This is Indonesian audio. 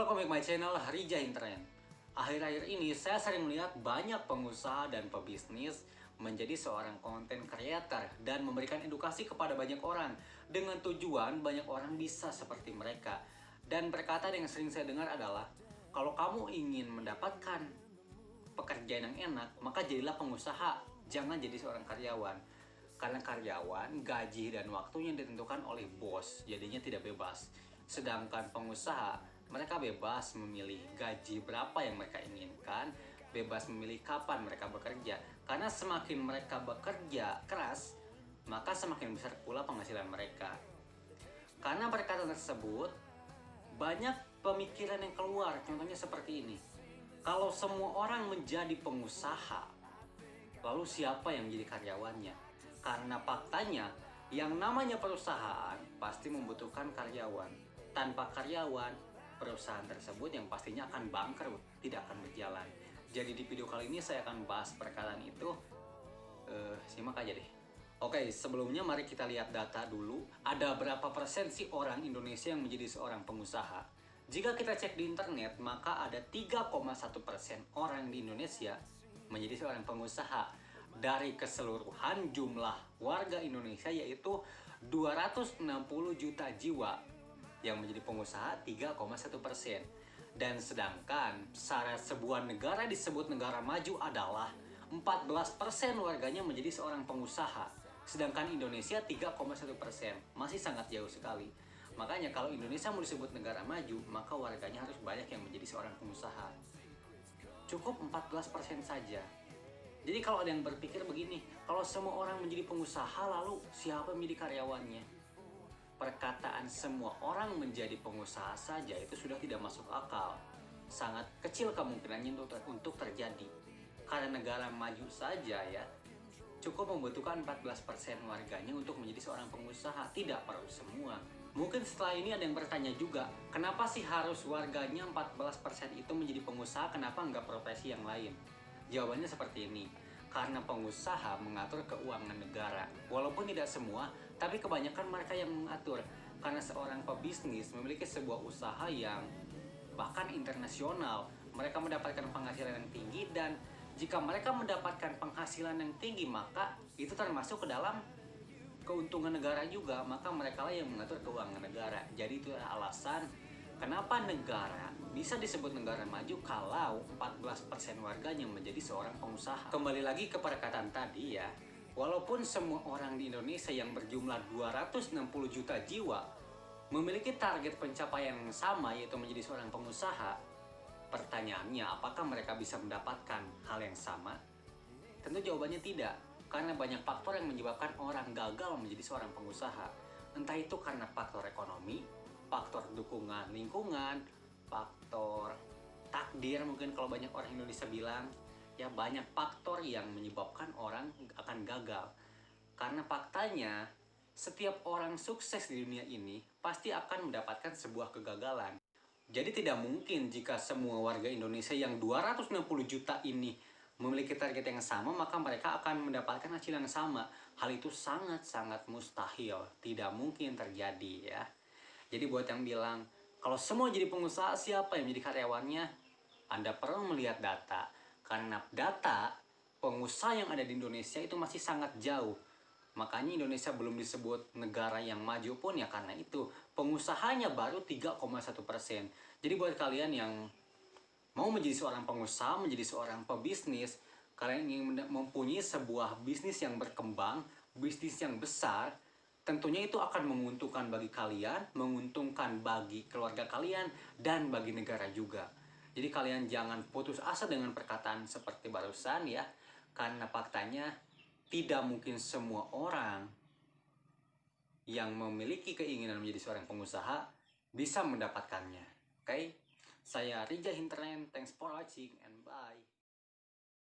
Welcome back my channel Rija Internet. Akhir-akhir ini saya sering melihat banyak pengusaha dan pebisnis menjadi seorang content creator dan memberikan edukasi kepada banyak orang dengan tujuan banyak orang bisa seperti mereka. Dan perkataan yang sering saya dengar adalah, kalau kamu ingin mendapatkan pekerjaan yang enak, maka jadilah pengusaha, jangan jadi seorang karyawan. Karena karyawan, gaji dan waktunya ditentukan oleh bos, jadinya tidak bebas. Sedangkan pengusaha, mereka bebas memilih gaji berapa yang mereka inginkan, bebas memilih kapan mereka bekerja. Karena semakin mereka bekerja keras, maka semakin besar pula penghasilan mereka. Karena perkataan tersebut, banyak pemikiran yang keluar, contohnya seperti ini. Kalau semua orang menjadi pengusaha, lalu siapa yang menjadi karyawannya? Karena faktanya, yang namanya perusahaan pasti membutuhkan karyawan. Tanpa karyawan, perusahaan tersebut yang pastinya akan bangkrut, tidak akan berjalan. Jadi di video kali ini saya akan bahas perkataan itu. Simak aja deh. Oke, sebelumnya mari kita lihat data dulu. Ada berapa persen sih orang Indonesia yang menjadi seorang pengusaha? Jika kita cek di internet, maka ada 3,1% orang di Indonesia menjadi seorang pengusaha. Dari keseluruhan jumlah warga Indonesia, yaitu 260 juta jiwa, yang menjadi pengusaha 3,1%. Dan sedangkan syarat sebuah negara disebut negara maju adalah 14% warganya menjadi seorang pengusaha. Sedangkan Indonesia 3,1%, masih sangat jauh sekali. Makanya kalau Indonesia mau disebut negara maju, maka warganya harus banyak yang menjadi seorang pengusaha. Cukup 14% saja. Jadi kalau ada yang berpikir begini, kalau semua orang menjadi pengusaha, lalu siapa yang menjadi karyawannya? Perkataan semua orang menjadi pengusaha saja itu sudah tidak masuk akal. Sangat kecil kemungkinannya untuk terjadi. Karena negara maju saja ya, cukup membutuhkan 14% warganya untuk menjadi seorang pengusaha. Tidak perlu semua. Mungkin setelah ini ada yang bertanya juga, kenapa sih harus warganya 14% itu menjadi pengusaha, kenapa nggak profesi yang lain? Jawabannya seperti ini. Karena pengusaha mengatur keuangan negara. Walaupun tidak semua, tapi kebanyakan mereka yang mengatur. Karena seorang pebisnis memiliki sebuah usaha yang bahkan internasional. Mereka mendapatkan penghasilan yang tinggi, dan jika mereka mendapatkan penghasilan yang tinggi, maka itu termasuk ke dalam keuntungan negara juga. Maka mereka lah yang mengatur keuangan negara. Jadi itu alasan kenapa negara bisa disebut negara maju kalau 14% warganya menjadi seorang pengusaha. Kembali lagi ke perkataan tadi ya, walaupun semua orang di Indonesia yang berjumlah 260 juta jiwa memiliki target pencapaian yang sama, yaitu menjadi seorang pengusaha, pertanyaannya apakah mereka bisa mendapatkan hal yang sama? Tentu jawabannya tidak, karena banyak faktor yang menyebabkan orang gagal menjadi seorang pengusaha. Entah itu karena faktor ekonomi, faktor dukungan lingkungan, faktor takdir, mungkin kalau banyak orang Indonesia bilang, ya banyak faktor yang menyebabkan orang akan gagal. Karena faktanya, setiap orang sukses di dunia ini pasti akan mendapatkan sebuah kegagalan. Jadi tidak mungkin jika semua warga Indonesia yang 260 juta ini memiliki target yang sama, maka mereka akan mendapatkan hasil yang sama. Hal itu sangat-sangat mustahil, tidak mungkin terjadi ya. Jadi buat yang bilang, kalau semua jadi pengusaha, siapa yang menjadi karyawannya? Anda perlu melihat data. Karena data pengusaha yang ada di Indonesia itu masih sangat jauh. Makanya Indonesia belum disebut negara yang maju pun ya karena itu. Pengusahanya baru 3,1%. Jadi buat kalian yang mau menjadi seorang pengusaha, menjadi seorang pebisnis, kalian ingin mempunyai sebuah bisnis yang berkembang, bisnis yang besar, tentunya itu akan menguntungkan bagi kalian, menguntungkan bagi keluarga kalian, dan bagi negara juga. Jadi kalian jangan putus asa dengan perkataan seperti barusan ya, karena faktanya tidak mungkin semua orang yang memiliki keinginan menjadi seorang pengusaha bisa mendapatkannya. Oke? Saya Rija Hinterland, thanks for watching and bye.